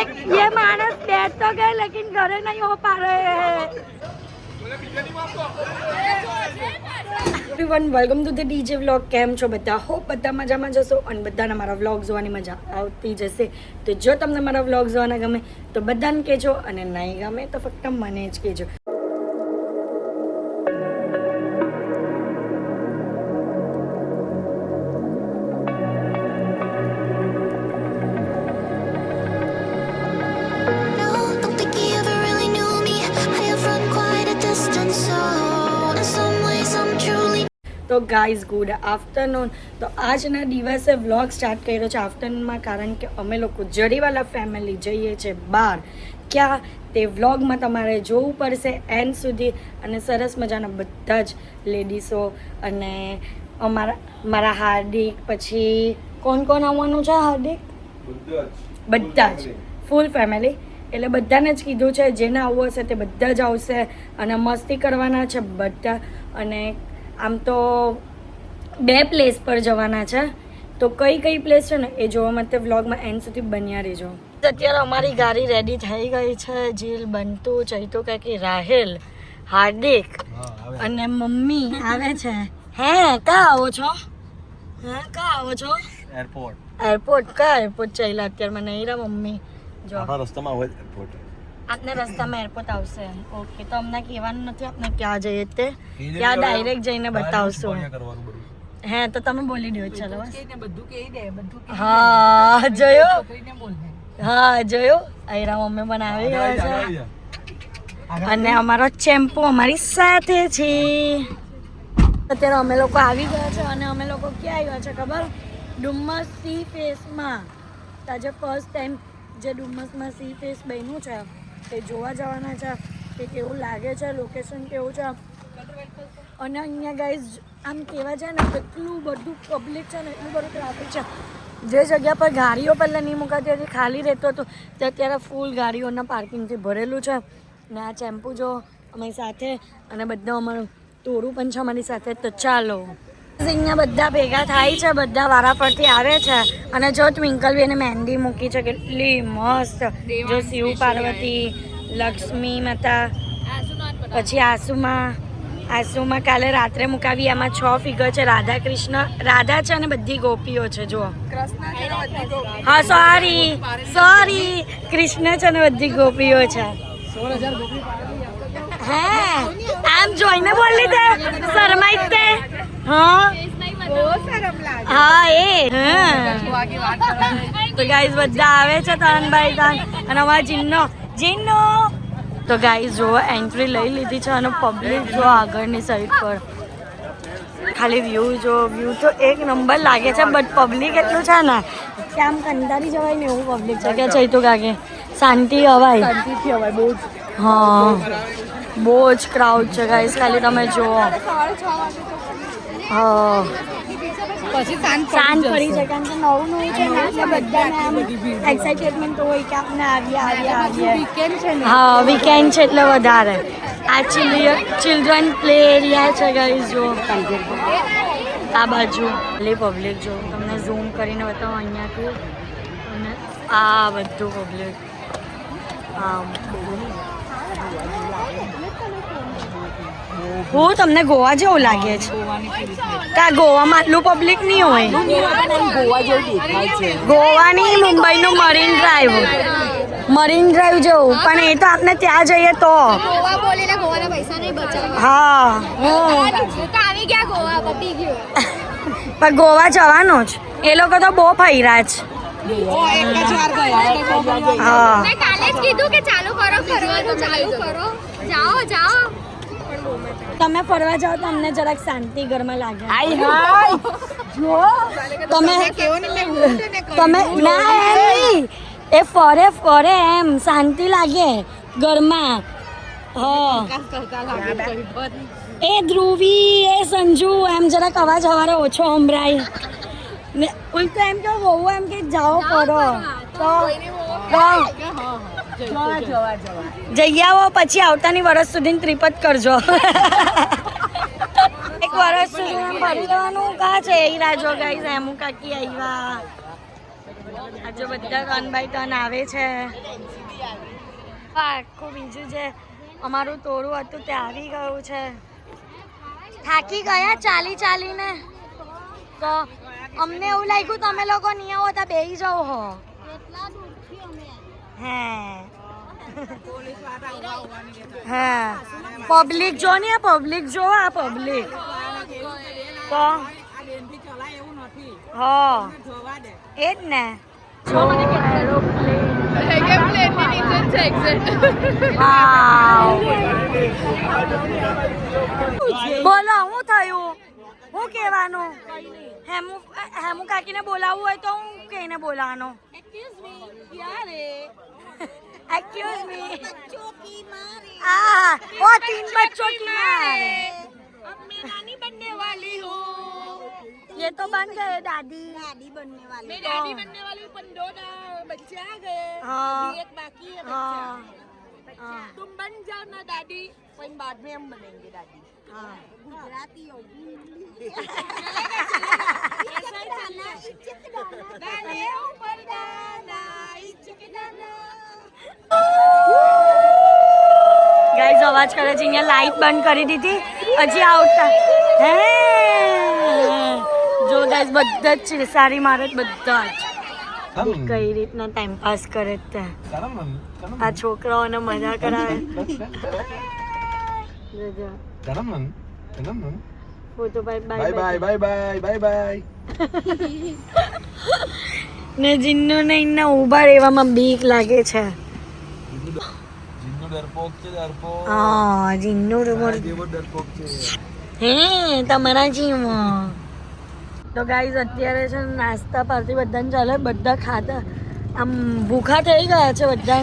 ये मानस बैठ तो गए लेकिन घरे नहीं हो पा रहे हैं। Everyone welcome to the DJ vlog. केम छो बधा? होप बधा मजामां जशो અને બધાને મારા વ્લોગ જોવાની મજા આવતી જશે। તો જો તમને મારા વ્લોગ જોવાના ગમે તો બધાને કહેજો અને નહીં ગમે તો ફક્ત મને જ કહેજો। તો ગાઈઝ ગુડ આફ્ટરનૂન। તો આજના દિવસે વ્લોગ સ્ટાર્ટ કર્યો છે આફ્ટરનૂનમાં, કારણ કે અમે લોકો જરીવાલા ફેમિલી જઈએ છીએ બહાર। ક્યાં તે વ્લોગમાં તમારે જોવું પડશે એન્ડ સુધી। અને સરસ મજાના બધા જ લેડીઝો અને મારા હાર્દિક, પછી કોણ કોણ આવવાનું છે? હાર્દિક બધા જ ફૂલ ફેમિલી, એટલે બધાને જ કીધું છે જેને આવવું હશે તે બધા જ આવશે અને મસ્તી કરવાના છે બધા। અને આમ તો 2 પ્લેસ પર જવાના છે, તો કઈ કઈ પ્લેસ છે ને એ જોવા માટે વ્લોગમાં એન્ડ સુધી બન્યા રહેજો। અત્યારે અમારી ગાડી રેડી થઈ ગઈ છે। જીલ, બંતુ, ચૈતુ કાકી, રાહેલ, હાર્દિક અને મમ્મી આવે છે। હે કા આવો છો? હા કા આવો છો? એરપોર્ટ કા એરપોર્ટ ચાલ્યા અત્યારમાં નહીં રા મમ્મી? જો આપણા રસ્તામાં હોય એરપોર્ટ, આપને રસ્તામાં એરપોર્ટ આવશે। ઓકે, તો અમને કહેવાનું નથી આપણે ક્યાં જઈએ તે, ત્યાં ડાયરેક્ટ જઈને બતાવશું। હે તો તમે બોલી દો, ચલો હા જોયો, હા જોયો, આયરા મમ્મી બનાવી ગયા છે અને અમારો ચેમ્પુ અમારી સાથે છે। અત્યારે અમે લોકો આવી ગયા છે અને અમે લોકો ક્યાં આવ્યા છે ખબર? ડુમ્મસ સી ફેસમાં। આજે ફર્સ્ટ ટાઈમ જે ડુમ્મસમાં સી ફેસ બન્યું છે તે જોવા જવાના છે કે કેવું લાગે છે, લોકેશન કેવું છે। અને અહીંયા ગાઈઝ આમ કહેવા જાય ને એટલું બધું પબ્લિક છે ને, એટલું બધું ટ્રાફિક છે। જે જગ્યા પર ગાડીઓ પહેલાં નહીં મુકાતી હતી, ખાલી રહેતો હતો, તે અત્યારે ફૂલ ગાડીઓના પાર્કિંગથી ભરેલું છે। ને આ ચેમ્પુ જો અમારી સાથે અને બધા અમારું તોરું પણ છે અમારી સાથે। તો ચાલો અહીંયા બધા ભેગા થાય છે, બધા વારા પરથી આવે છે। અને જો ટ્વિંકલ બી એને મહેંદી મૂકી છે, કેટલી મસ્ત। જો શિવ પાર્વતી, લક્ષ્મી માતા, પછી આસુમાં કાલે રાત્રે મુકાવી। આમાં 6 ફિગર છે, રાધા કૃષ્ણ, રાધા છે અને બધી ગોપીઓ છે। જો હા સોરી કૃષ્ણ છે અને બધી ગોપીઓ છે। હે આમ જોઈને બોલી દે, શરમાઈ દે। હા એ તો ગાઈઝ બધા આવે છે તનભાઈ તન અને અમારા જીન્નો। તો ગાઈઝ જો એન્ટ્રી લઈ લીધી છે અને પબ્લિક જો આગળની સાઈડ પર, ખાલી વ્યૂ તો એક નંબર લાગે છે, બટ પબ્લિક એટલું છે ને કે આમ કંટાળી જવાય ને એવું પબ્લિક છે કે ચૈતુ કાકે શાંતિ હવાય, બહુ જ હા બહુ જ ક્રાઉડ છે ગાઈઝ, ખાલી તમે જુઓ। હા પછી શાંત પડી જાય, કારણ કે નવું છે ને એટલે બધાને આમ એક્સાઇટેડમેન્ટ હોય કે આપણે આવીએ। હા વીકેન્ડ છે એટલે વધારે। આ ચિલ્ડ્રન પ્લે એરિયા છે ગાઈઝ, જો આ બાજુ પબ્લિક જો તમને ઝૂમ કરીને બતાવો અહીંયાથી, અને આ બધું પબ્લિક હું તમને ગોવા જેવું લાગે છે? કા ગોવામાં આટલું પબ્લિક નહીં હોય? ગોવાની મુંબઈનું મરીન ડ્રાઈવ જેવું, પણ એ તો આપણે ત્યાં જઈએ તો હા પણ ગોવા જવાનું જ, એ લોકો તો બહુ ફર્યા છે। હા તમે ફરવા જાઓ તો અમને જરાક શાંતિ ઘરમાં લાગે। તમે ના એ ફરે એમ શાંતિ લાગે ઘરમાં। હા એ ધ્રુવી, એ સંજુ એમ જરાક અવાજ હવારે ઓછો સંભળાય ને। ઉલટું એમ કે બહુ એમ કે જાઓ ફરો તો જઈ આવો, પછી આવતાની વર્ષ સુધી ટ્રીપ જ કરજો। એક વર્ષ સુધી ફરી લેવાનું કા છે? એ રાજો ગાઈઝ એમ કાકી આવ્યા આજે બધા 3x3 આવે છે. આખું બીજું જે અમારું તોરું હતું તે આવી ગયું છે. થાકી ગયા ચાલીને તો અમને એવું લાગ્યું તમે લોકો નહીં આવો તો બેસી જાઓ હો. હા પબ્લિક જો ને પબ્લિક જો આ પબ્લિક તો હા એ જ ને બોલો શું થયું શું કહેવાનું હેમુ કાકીને બોલાવવું હોય તો હું કહીને બોલાવાનો एक्सक्यूज मी ओ 3 बच्चों की माँ अब मैं नानी बनने वाली हूँ ये तो बन गए दादी बनने वाली मैं दादी बनने वाली हूँ 2 बच्चे आ गए अभी एक बाकी है बच्चा तुम बन जाओ ना दादी कोई बाद में हम बनेंगे दादी गुजराती होगी ગાઈઝ અવાજ કરે છે. અહીંયા લાઈટ બંધ કરી દીધી હજી આવતા હે જો ગાઈઝ બધા જ સારી મારે બધા જ કઈ રીતના ટાઈમ પાસ કરે છે આ છોકરાઓને મજા કરાવે. ફોટો બાય બાય બાય ને જીન્નુ ને ઇન્ના ઊભા રહેવામાં બીક લાગે છે. હા જીન્નુ ડરપોક છે હે તમારા જીવમાં. તો ગાઈઝ અત્યારે છે નાસ્તા પાર્ટી બધાને ચાલે બધા ખાતા આમ ભૂખા થઈ ગયા છે બધા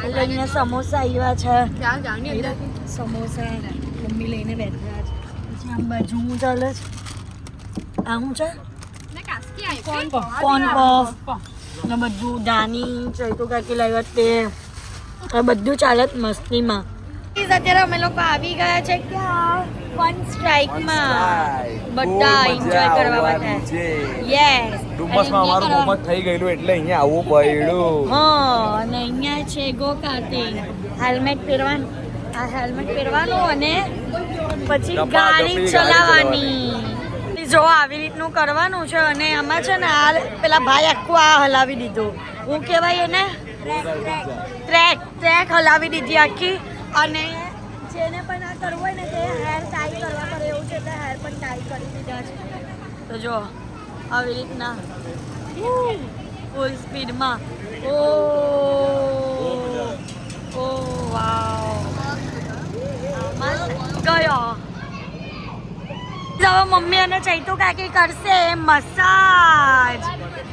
એટલે અહીંયા સમોસા આવ્યા છે સમોસા મમ્મી લઈને બેઠા છે. પછી આમ બાજુ હું ચાલે છે આ શું છે કોર્ન પફ ને બધું દાની ચૈતુ કાકી લાવ્યા તે બધું ચાલે મસ્તીમાં. અત્યારે અમે લોકો આવી ગયા છે ક્યાં ફન સ્ટ્રાઇકમાં બધા એન્જોય કરવા માટે. યસ ડુમ્મસમાં અમારું મોમત થઈ ગયેલું એટલે અહીંયા આવવું પડ્યું. હા અને અહીંયા છે ગો કાર્ટિંગ હેલ્મેટ પહેરવાનું આ હેલ્મેટ પહેરવાનું અને પછી ગાડી ચલાવવાની. જો આવી રીતનું કરવાનું છે અને આમાં છે ને આ પેલા ભાઈ આખું આ હલાવી દીધું હું કહેવાય એને ટ્રેક હલાવી દીધી આખી અને જેને પણ આ કરવું હોય ને તે હેર ટાઈ કરવા પડે એવું છે એટલે હેર પણ ટાઈ કરી દીધા છે. તો જો આવી રીતના ફૂલ સ્પીડમાં ઓ વાવ ગયો. હવે મમ્મી અને ચૈતુ કાકી કરશે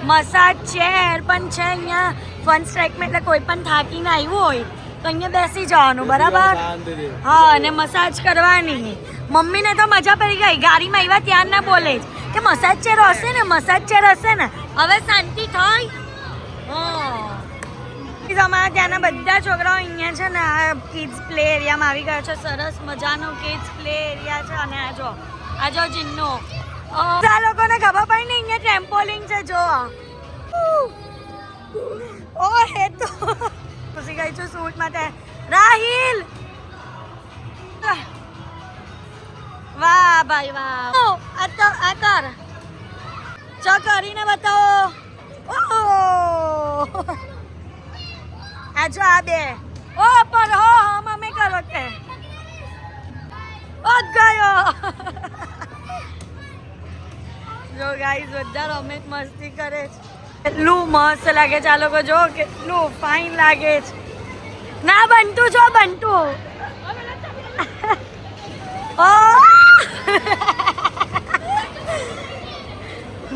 મસાજ ચેર પણ છે અહીંયા ફન સ્ટ્રાઇકમાં એટલે કોઈ પણ થાકીને આવ્યું હોય તો અહીંયા બેસી જવાનું બરાબર. હા અને મસાજ કરવાની. મમ્મીને તો મજા પડી ગઈ ગાડીમાં આવ્યા ત્યાં ના બોલે જ કે મસાજ ચેર હશે ને હવે શાંતિ થઈ. અમારા ત્યાંના બધા છોકરાઓ અહીંયા છે ને આ કિડ્સ પ્લે એરિયામાં આવી ગયા છે. સરસ મજાનો કિડ્સ પ્લે એરિયા છે અને આ જો જીન્નુ આ લોકોને ખબર પડી ને અહીંયા ટ્રેમ્પોલિન છે જો ઓ હે તો ખુશી ગઈ છું શૂટ માટે. રાહિલ વાહ ભાઈ વાહ આ કર ચો કરીને બતાવો. આ જો આ બે ઓ પર હો મમ્મી કરો તે ઓ ગયો. જો ગાઈઝ બધા રમેશ મસ્તી કરે છે. કેટલું મસ્ત લાગે છે આ લોકો જો કેટલું ફાઇન લાગે છે. ના બનતું જો બનતું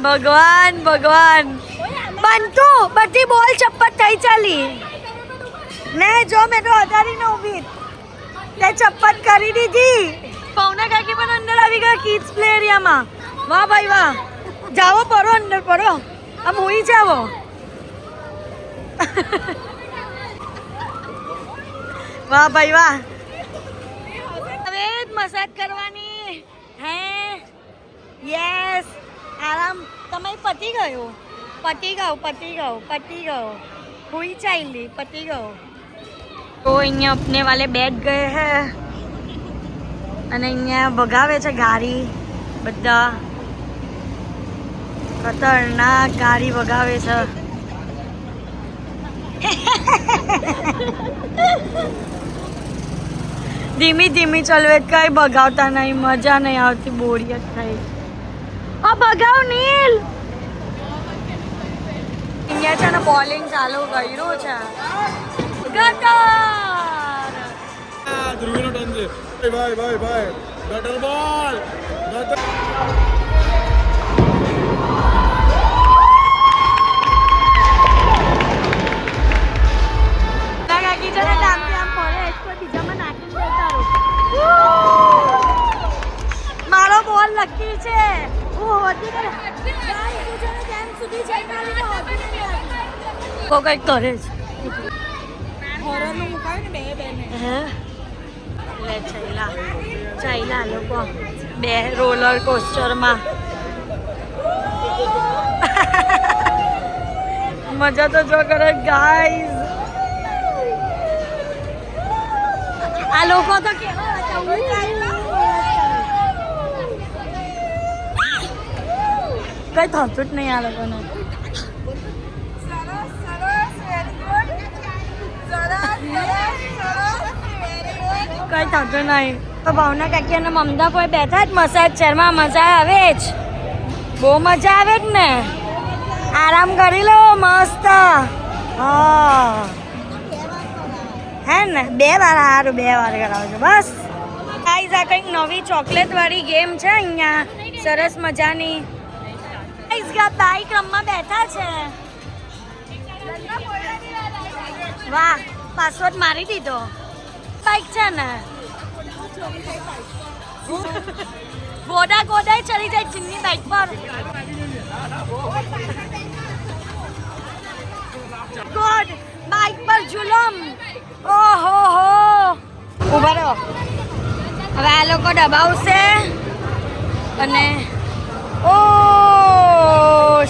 ભગવાન બનતું બધી બોલ ચપ્પટ થઈ ચાલી ને જો મેં તો હજારીને ઊભી તે ચપ્પટ કરી દીધી. પૌના કાકી પણ અંદર આવી ગયા કિડ્સ પ્લે એરિયામાં. વાહ ભાઈ વાહ જાઓ પડો અંદર પડો આમ હોઈ જાઓ. વાહ ભાઈ વાહ હવે મસાજ કરવાની હે યસ આરામ તમારી પતી ગયું पति गओ हुई चाइली पति गओ तो અહીંયા अपने वाले बैठ गए हैं અને અહીંયા ભગાવે છે ગાડી બધા ખતરનાક ગાડી ભગાવે છે ધીમી ધીમી ચલવે કઈ ભગાવતા નહીં મજા નહીં આવતી બોરિયત થઈ આ ભગાવ નીલ અહીંયા છે ને બોલિંગ ચાલુ કર્યું છે ગટર ધ્રુવીનો ટર્ન છે ભાઈ ગટર બોલ ગટર મારો બોલ લકી છે કઈક કરે છે ચાઇલા લોકો બે રોલર કોસ્ટરમાં મજા તો જો કરે ગાઈઝ આ લોકો તો કેવા કઈ થતું જ નહીં આ લોકોને કઈ થતું નહીં તો ભાવના કાકી અને મમતા કોઈ બેઠા જ મસાજ ચેરમાં મજા આવે જ બહુ મજા આવે જ ને આરામ કરી લો મસ્ત હા હે ને 2 વાર સારું 2 વાર કરાવજો બસ ગાઈઝ આ કંઈક નવી ચોકલેટ વાળી ગેમ છે અહીંયા સરસ મજાની ગાઈઝ બાઈક રમવા બેઠા છે વાહ પાસવર્ડ મારી દીધો બાઈક છે ને ગોડાય ચડી જાય ચીની બાઈક પર ગોડ બાઈક પર જુલમ ઓહો હો ઉભા રહો હવે આ લોકો દબાવશે અને ઓ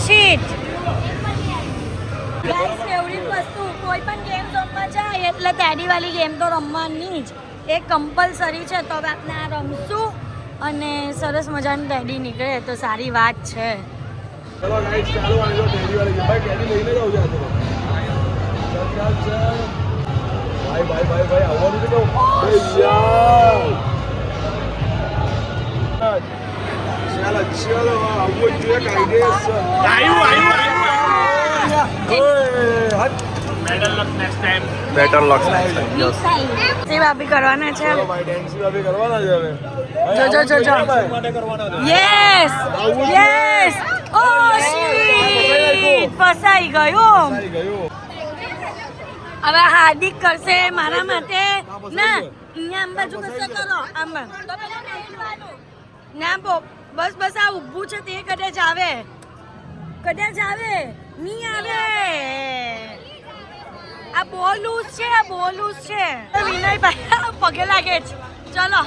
શીટ ગાઈસ ફેવરિટ વસ્તુ કોઈ પણ ગેમ રમવા જાય એટલે ટેડી વાળી ગેમ તો રમવાની જ એ કમ્પલસરી છે તો હવે આપણે આ રમશું અને સરસ મજાની ટેડી નીકળે તો સારી વાત છે ચલો ગાઈસ ચાલો આ જો ટેડી વાળી ગેમ ભાઈ ટેડી લઈને જાવ જા ચાલ ભાઈ આવવાનું છે કહું ચાલો આવો જોઈએ કાયદેસર બેટર લક નેક્સ્ટ ટાઈમ યસ જે ભાભી કરવાના છે ચલો ભાઈ ડેન્સી ભાભી કરવાના છે હવે જો માટે કરવાના છે યસ ઓ શીટ ફસાઈ ગયો હવે હાર્દિક કરશે મારા માટે ના અહીંયા આમ બાજુ કશે કરો આમ ના બસ આ ઊભું છે તે કદાચ આવે નહીં આવે આ બોલુસ છે વિનયભાઈ પગે લાગે છે ચલો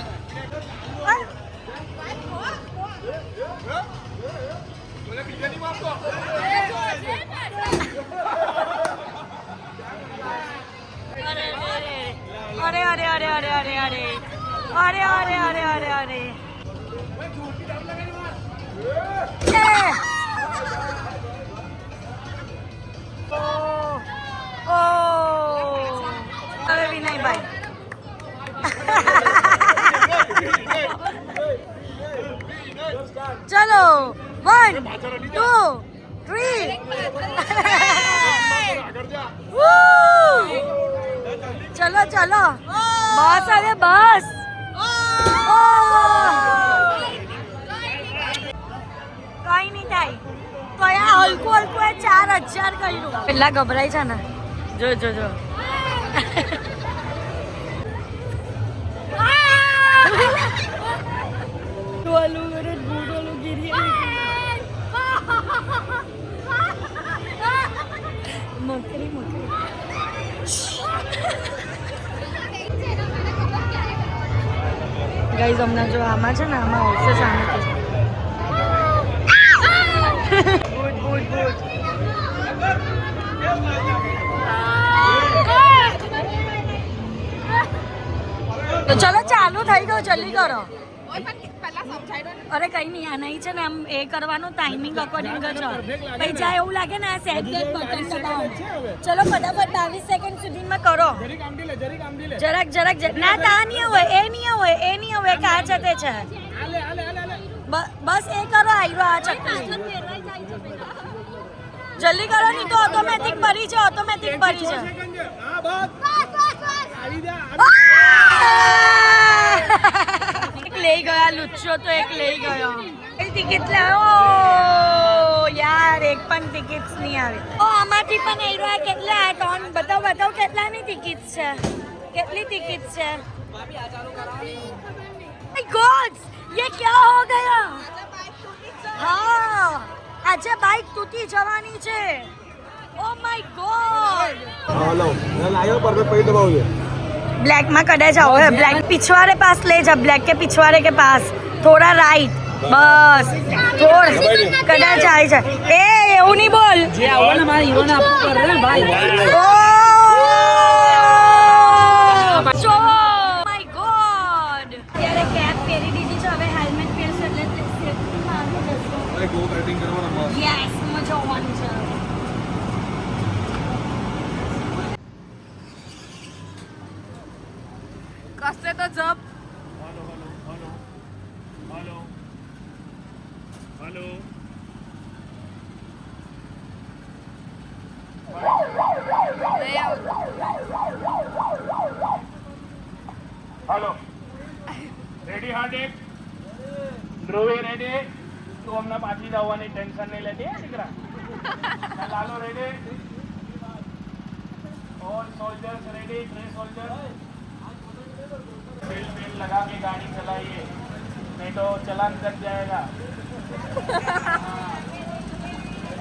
અરે હવે વિનયભાઈ ચલો 1 2 3 ચલો બસ હવે બસ કઈ નહીં થાય તો આ હલકું 4000 કર્યું પેલા ગભરાય છે ને જો મકરી ગાઈઝ હમણાં જો આમાં છે ને આમાં આવશે સામેથી ગુડ તો ચલો ચાલુ થઈ ગયો, જલ્દી કરો. અરે કઈ નહીં, આ નહીં છે ને આમ એ કરવાનું ટાઈમિંગ અકોર્ડિંગ જ હોય. પછી જાય એવું લાગે ને આ સેટ ગેટ બટન દબાવો. ચલો ફટાફટ 22 સેકન્ડ સુધીમાં કરો. જરાક ના તા નહીં હોય, એ નહીં હોય, એ નહીં હોય કે આ છે તે છે. બસ એ કરો, આવ્યો આ ચકલી. જલ્દી કરો નહીં તો ઓટોમેટિક ભરી છે, ઓટોમેટિક ભરી છે. લઈ ગયા લુચ્ચો તો એક લઈ ગયો. ટિકિટ લાવો યાર, એક પણ ટિકિટ નહીં આવી. ઓ આમાંથી પણ એ રહ્યા કેટલા ટોન બતાવ કેટલાની ટિકિટ છે, કેટલી ટિકિટ છે. માય ગોડ ये क्या हो गया? हाँ આજે બાઇક તૂટી જવાની છે. Oh my God. हेलो मैं लाया पर मैं पहले दबाओगे ब्लैक में कड़ा जाओ है, ब्लैक पिछवाड़े पास ले जा, ब्लैक के पिछवाड़े के पास थोड़ा राइट, बस थोड़ा कड़ा जाए जा. ए એવું નહીં બોલ જે આવવાના મારા હીરોને આપવું પડે ને ભાઈ. Oh my God. ત્યારે કેપ પહેરી દીધી છે, હવે હેલ્મેટ પહેરશે એટલે સેફ્ટીમાં આવી જશે. अरे गो बैटिंग करवाना मस्त યસ મજા આવવાની છે. કસે તો જપ. हेलो रेडी हार्ट एक ધ્રુવી રેડી તું અમને પાછી જવાની ટેન્શન નહીં લેતી હે દીકરા લાલો રેડી और सोल्जर्स रेडी 3 सोल्जर बेल्ट लगा के गाड़ी चलाइए नहीं तो चलान कट जाएगा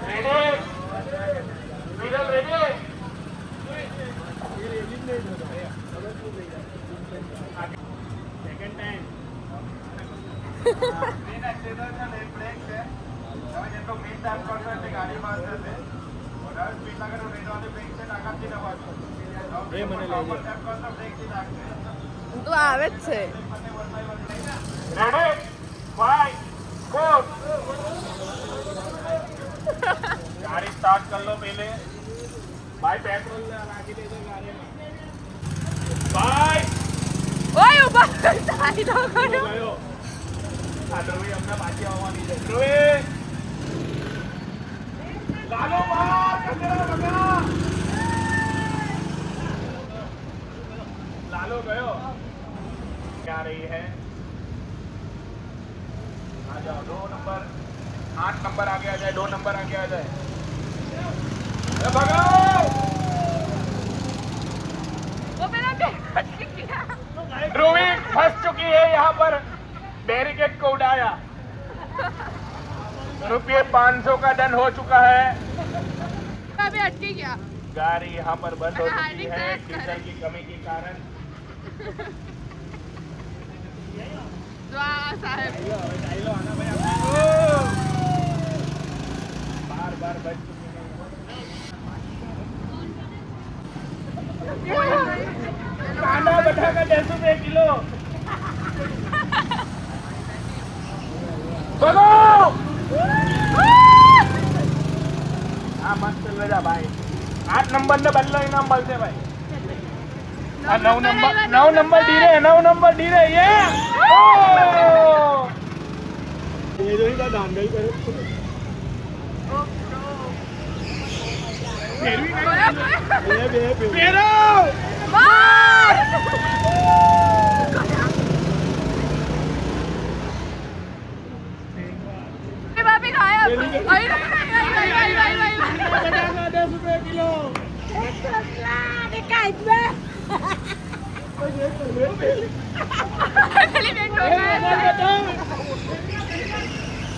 ready middle ready second time main accident છે લેફ્ટ બ્રેક છે હવે જેટલો મીડ ટાઈમ કરશો એટલે ગાડી બહાર જશે વધારે સ્પીડ લાગે તો રેડવાની બ્રેક છે તાકાતથી દબાવશો એ મને લઈ જાય ટેપ કરશો બ્રેક થી લાગશે તો આવે જ છે. રેડી 5 4 गाड़ी स्टार्ट कर लो पहले भाई पेट्रोल राखी दे दो गाड़ी में भाई ઓય ઉભા સાઈ દો કરો. ગયો આ ધ્રુવી અમને પાછી આવવાની છે ધ્રુવી લાલો બાર કંજરા બગા लालो गयो क्या रही है आ जाओ 2 नंबर 8 नंबर आगे आ जाए 2 नंबर आगे आ जाए भगाओ वो मेरा किया. ध्रुवी फंस चुकी है यहाँ पर बैरिकेड को उड़ाया रुपये 500 का दंड हो चुका है अभी अटकी गया. गाड़ी यहाँ पर बंद हो चुकी हार्दिक है प्रयास डीजल करें. की कमी के कारण जो साहब बार बार बच चुकी है कांदा बटा का 150 रुपए किलो बोलो हाँ मस्त चल रहा भाई 8 नंबर ने बदलो इनाम बोलते भाई 9 नंबर डीरे 9 नंबर डीरे ये ये जो ही था धान गई करे ये पेरो भाभी खाया. 10 रुपए किलो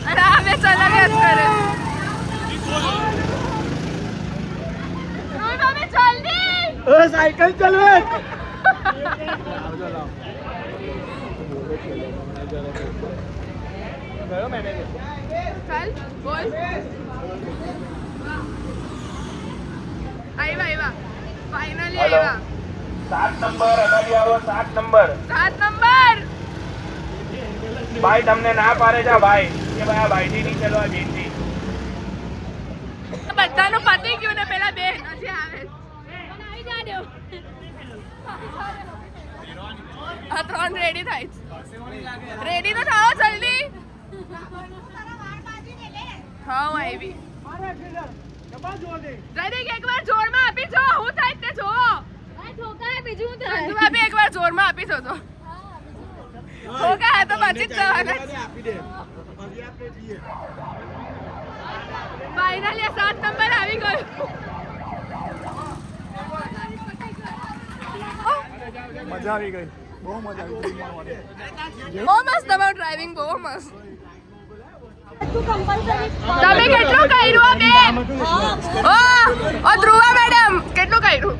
अरे हमें चला गया करे भाभी जल्दी. साइकिल चलवे गयो मैंने चल बोल. आईवा फाइनली हेलो. आईवा 7 નંબર અગાડી આવો 7 નંબર 7 નંબર ભાઈ તમને ના પાડે છે ભાઈ કે ભાઈ આ ભાઈથી નહીં ચલો આ બેનથી બધાનું પતી ગયું ને પેલા બે હજી આવે આ 3 રેડી થાય રેડી તો થાઓ જલ્દી હા આવી જરીક એકવાર જોરમાં આપી જો હું થાય તે જો સંજુ ભાભી એકવાર જોરમાં આપી જો તો હોગા હે તો બચી જ જવાના ફાઇનલી 7 નંબર આવી ગયો મજા આવી ગઈ બહુ મજા આવી બહુ મસ્ત તમારું ડ્રાઇવિંગ બહુ મસ્ત તમે કેટલું કર્યું બેન ઓ ધ્રુવા મેડમ કેટલું કર્યું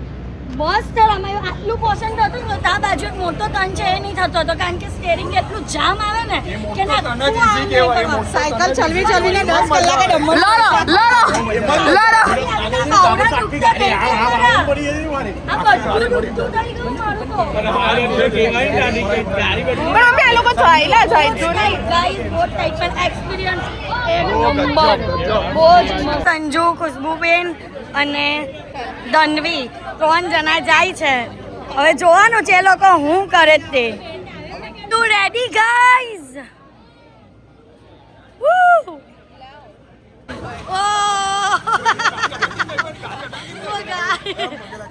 મસ્ત રમાયું આટલું પોષણ થતું ને તો આ બાજુ એક મોટો તણ છે એ નહીં થતો હતો કારણ કે સ્ટેરિંગ એટલું જામ આવે ને કે સાયકલ ચલવી ચલવીને 10 કલાકે ડમ્બલ લડો આ બધું દુખતું થઈ ગયું મારું તો પણ અમે આ લોકો ચાલ્યા જાય તો નહીં ગાઈસ બહુ ટાઈટ પણ એક્સપિરિયન્સ એક નંબર બહુ જ મસ્ત. સંજુ ખુશ્બુબેન અને ધનવી 3 જણા જાય છે હવે જોવાનું છે એ લોકો હું કરે તે તું રેડી ગાઈઝ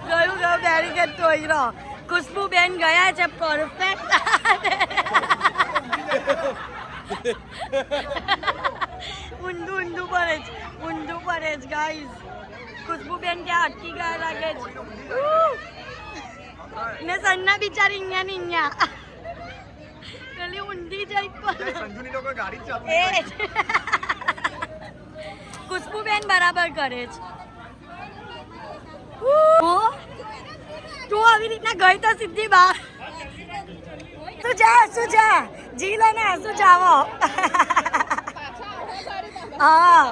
ગયું બેરીકેડ તોડ્યો ખુશ્બુબેન ગયા છે પરફેક્ટ ઊંધું પડે જ ગાઈઝ ખુશ્બુબેન ક્યાં અટકી ગયા લાગે છે ને સન્ના બિચારી અહીંયા પેલી ઊંધી જઈ સંજુની તો કોઈ ગાડી ચાલુ એ ખુશ્બુબેન બરાબર કરે છે તું આવી રીતના ગઈ તો સીધી બહાર શું જા જી લે ને શું જાવો હા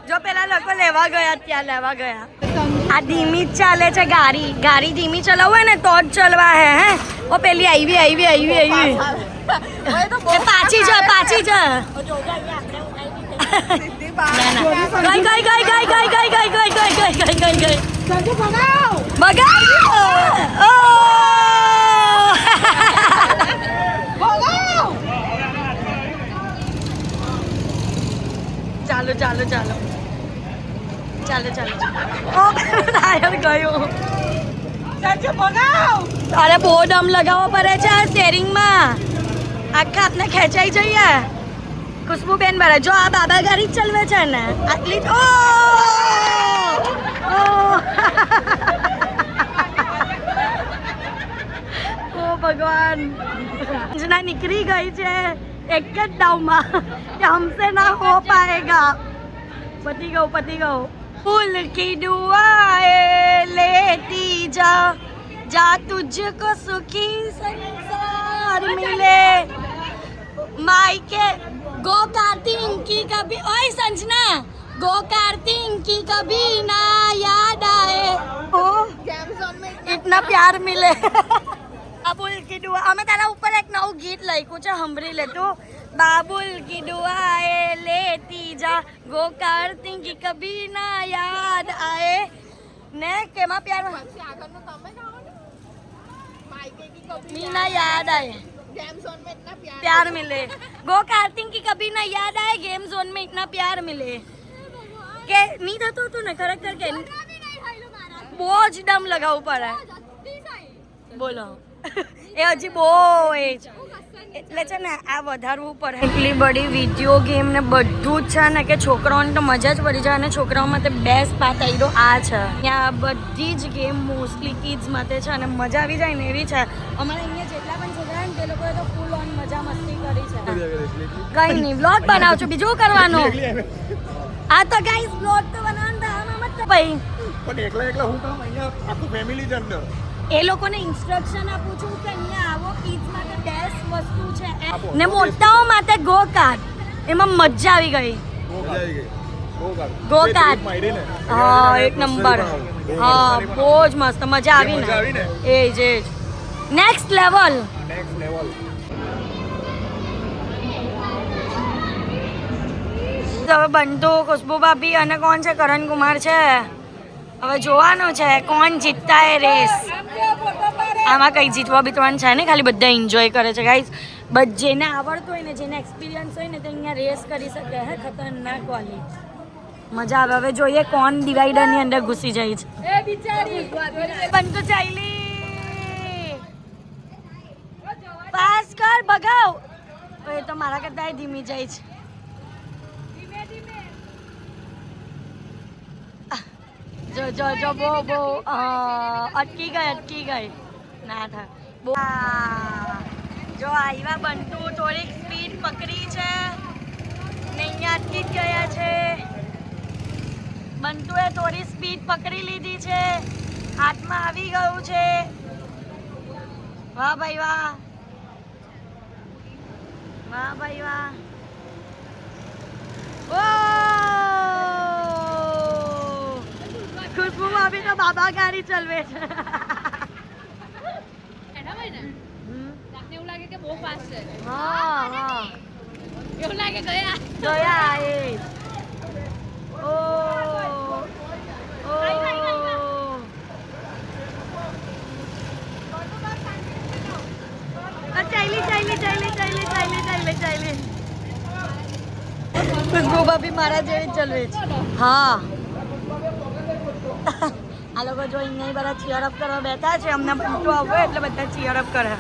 જો પેલા લોકો લેવા ગયા ત્યાં લેવા ગયા આ ધીમી જ ચાલે છે ગાડી ધીમી ચલાવવું હોય ને તો જ ચલવા હે ઓ પેલી આવી પાછી જા ચાલો ટાયર ગયો અરે બહુ દમ લગાવવો પડે છે આ સ્ટેરિંગમાં આખા આપને ખેંચાઈ જઈએ ખુશ્બુબેન બરાબર જો આ બાબા ગાડી જ ચલવે છે ને આટલી ઓ ભગવાન અંજના નીકળી ગઈ છે એક જ દાવમાં કે हमसे ना हो पाएगा पति गो फूल की दुआएं लेती जा तुझको सुखी संसार मिले माई के गो कार्तिक की कभी ओए संजना गो कार्तिक की कभी ना याद आए ओ इतना प्यार मिले बाबुल की दुआ અમે તારા ઉપર એક નવું ગીત લખ્યું છે સાંભળી લે તું बाबुल की दुआएं लेती जा गो कार्तिक की कभी ना याद आए ने केमा प्यार मीना याद आए गेम जोन में इतना प्यार मिले गो कार्तिक की कभी ना याद आए गेम जोन में इतना प्यार मिले के नहीं થતું તું ને ખરેખર કે બહુ જ દમ લગાવવું પડે બોલો એ હજી બહુ એ છે એટલે છે ને આ વધારવું પડે એટલી બધી વિડીયો ગેમ ને બધું જ છે ને કે છોકરાઓને તો મજા જ પડી જાય અને છોકરાઓ માટે બેસ્ટ પાર્ટ આવ્યો આ છે ત્યાં બધી જ ગેમ મોસ્ટલી કિડ્સ માટે છે અને મજા આવી જાય ને એવી છે અમારે અહીંયા જેટલા પણ છોકરા ને તે લોકોએ તો ફૂલ ઓન મજા મસ્તી કરી છે કઈ નહીં વ્લોગ બનાવજો બીજું કરવાનું આ તો ગાઈસ વ્લોગ તો બનાવવાનું મત ભાઈ પણ એકલા હું કામ અહીંયા આખું ફેમિલી જ અંદર એ લોકોને ઇન્સ્ટ્રક્શન આપું છું કે અહીંયા આવો કિડ્સ માટે બેસ્ટ વસ્તુ છે ને મોટાઓ માટે ગો કાર્ટ એમાં મજા આવી ગઈ ગોકાર્ટ હા એક નંબર હા બહુ જ મસ્ત મજા આવી ને એ જ નેક્સ્ટ લેવલ હવે બંટુ ખુશ્બુ ભાભી અને કોણ છે કરણ કુમાર છે હવે જોવાનું છે કોણ જીતતા એ રેસ આમાં કંઈ જીતવા બીતવાનું છે ને ખાલી બધા એન્જોય કરે છે ગાઈઝ જેને આવડતું હોય ને જેને એક્સપિરિયન્સ હોય ને તે અહીંયા રેસ કરી શકે હે ખતરનાક વાલી મજા આવે હવે જોઈએ કોણ ડિવાઈડરની અંદર ઘૂસી જાય છે એ બિચારી બંટુ ચાઈલી પાસ કર ભગાવ એ તો મારા કરતા ધીમી જાય છે જો જો જો બો અટકી ગઈ ના થા જો આવ્યા બંટુ થોડીક સ્પીડ પકડી છે ને અહીંયા અટકી જ ગયા છે બંટુએ થોડી સ્પીડ પકડી લીધી છે હાથમાં આવી ગયું છે વાહ ભાઈ વાહ વાહ ભાઈ વાહ ઓ ખુશ્બુ ભાભી તો બાબા ગાડી ચલવે છે એવું લાગે કે બહુ ફાસ્ટ છે હા એવું લાગે ગયા એ ઓ ચાલી ખુશ્બુ ભાભી મારા જેવી ચલવે છે હા આ લોકો જો અહીંયા બધા ચીયર અપ કરવા બેઠા છે અમને પૂછો આવો એટલે બધા ચીયર અપ કરે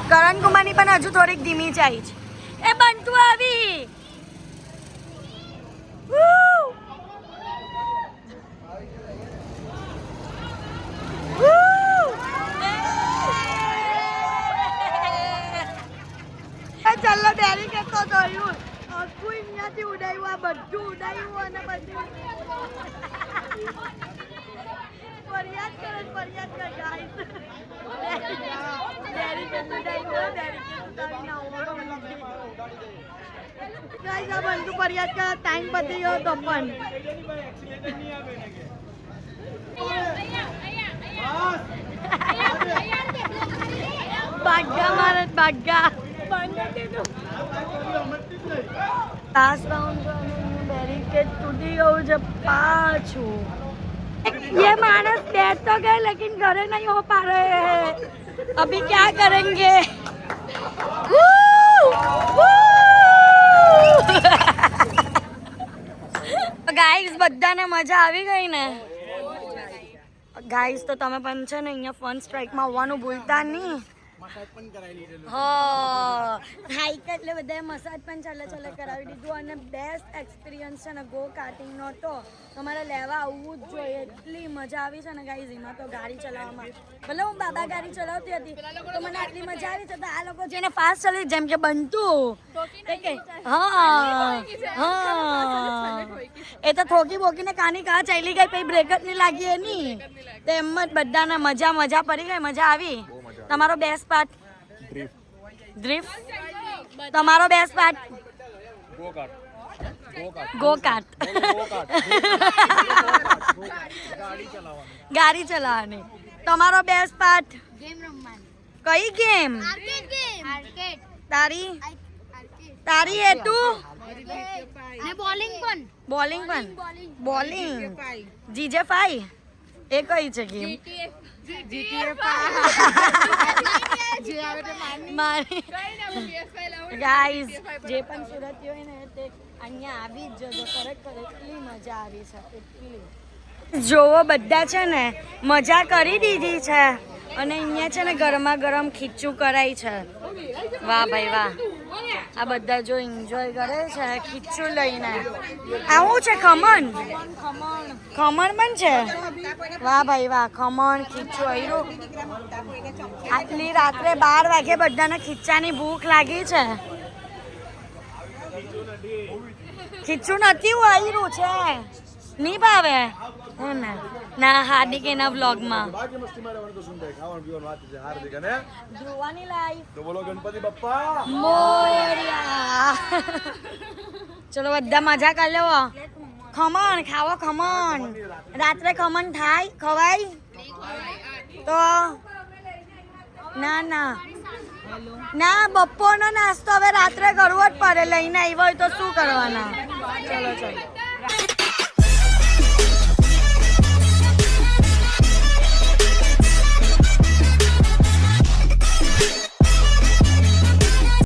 કરણ કુમારની પણ હજુ થોડીક ધીમી જાય છે એ બંટુ આવી ચાલો ડેરી કેતો જોયું આખું અહીંયાથી ઉડાયું આ બધું ઉડાયું અને બધું ફરિયાદ કરે ગાઈસ ડેરી કે ઉડાયું ડેરી કે ઉડાવી ના ગાઈસ આ બંધુ ફરિયાદ કરે ટાઈમ પતી ગયો તો પણ ભાગ્યા મારે ભાગ્યા લાસ્ટ રાઉન્ડ બેરિકેડ તૂટી ગયું છે પાછું ये मानस बैठ तो गए लेकिन घरे नहीं हो पा रहे हैं अभी क्या करेंगे ગાઈસ બધાને મજા આવી ગઈ ને ગાઈસ તો તમે પણ છે ને અહીંયા ફન સ્ટ્રાઇકમાં આવવાનું ભૂલતા નહીં હાઈક એટલે બધાએ મસાજ પણ ચાલે કરાવી દીધું અને બેસ્ટ એક્સપિરિયન્સ છે ને ગો કાર્ટિંગનો તો તમારે લેવા આવવું જ જોઈએ એટલી મજા આવી છે ને ગાઈઝ એમાં તો ગાડી ચલાવવામાં ભલે હું બાબા ગાડી ચલાવતી હતી તો મને આટલી મજા આવી છે તો આ લોકો જેને ફાસ્ટ ચાલે જેમ કે બંટુ એ તો થોકી બોકીને કાની કા ચાલી ગઈ પછી બ્રેક જ નહીં લાગી એની તો એમ જ બધાને મજા પડી ગઈ મજા આવી તમારો બેસ્ટ પાર્ટ ડ્રિફ્ટ તમારો બેસ્ટ પાર્ટ ગોકાર્ટ ગાડી ચલાવવાની તમારો બેસ્ટ પાર્ટ ગેમ રમવાની કઈ ગેમ આર્કેડ તારી હેતુ ને બોલિંગ પણ બોલિંગ GJ5 એ કઈ છે ગેમ ગાઈઝ જે પણ સુરતી હોય ને તે અહીંયા આવી જ જજો ખરેખર એટલી મજા આવી છે એટલી જોવો બધા છે ને મજા કરી દીધી છે અને અહીંયા છે ને ગરમા ગરમ ખીચું કરાય છે વાહ ભાઈ વાહ આ બધા જો એન્જોય કરે છે ખીચું લઈને આવું છે ખમણ પણ છે વાહ ભાઈ વાહ ખમણ ખીચું આવ્યું આટલી રાત્રે 12 વાગે બધાને ખીચાની ભૂખ લાગી છે ખીચું નથી આવ્યું છે નહીં ભાવે હે ને ના હાર્દિક એના વ્લોગમાં ધ્રુવાની લાઈફ તો બોલો ગણપતિ બપ્પા મોરયા ચલો બધા મજા કરી લેવો. ખમણ ખાવો, ખમણ રાત્રે ખમણ થાય, ખવાય તો ના ના ના, બપોરનો નાસ્તો હવે રાત્રે કરવો જ પડે. લઈને આવ્યો હોય તો શું કરવાના. ચલો ચલો.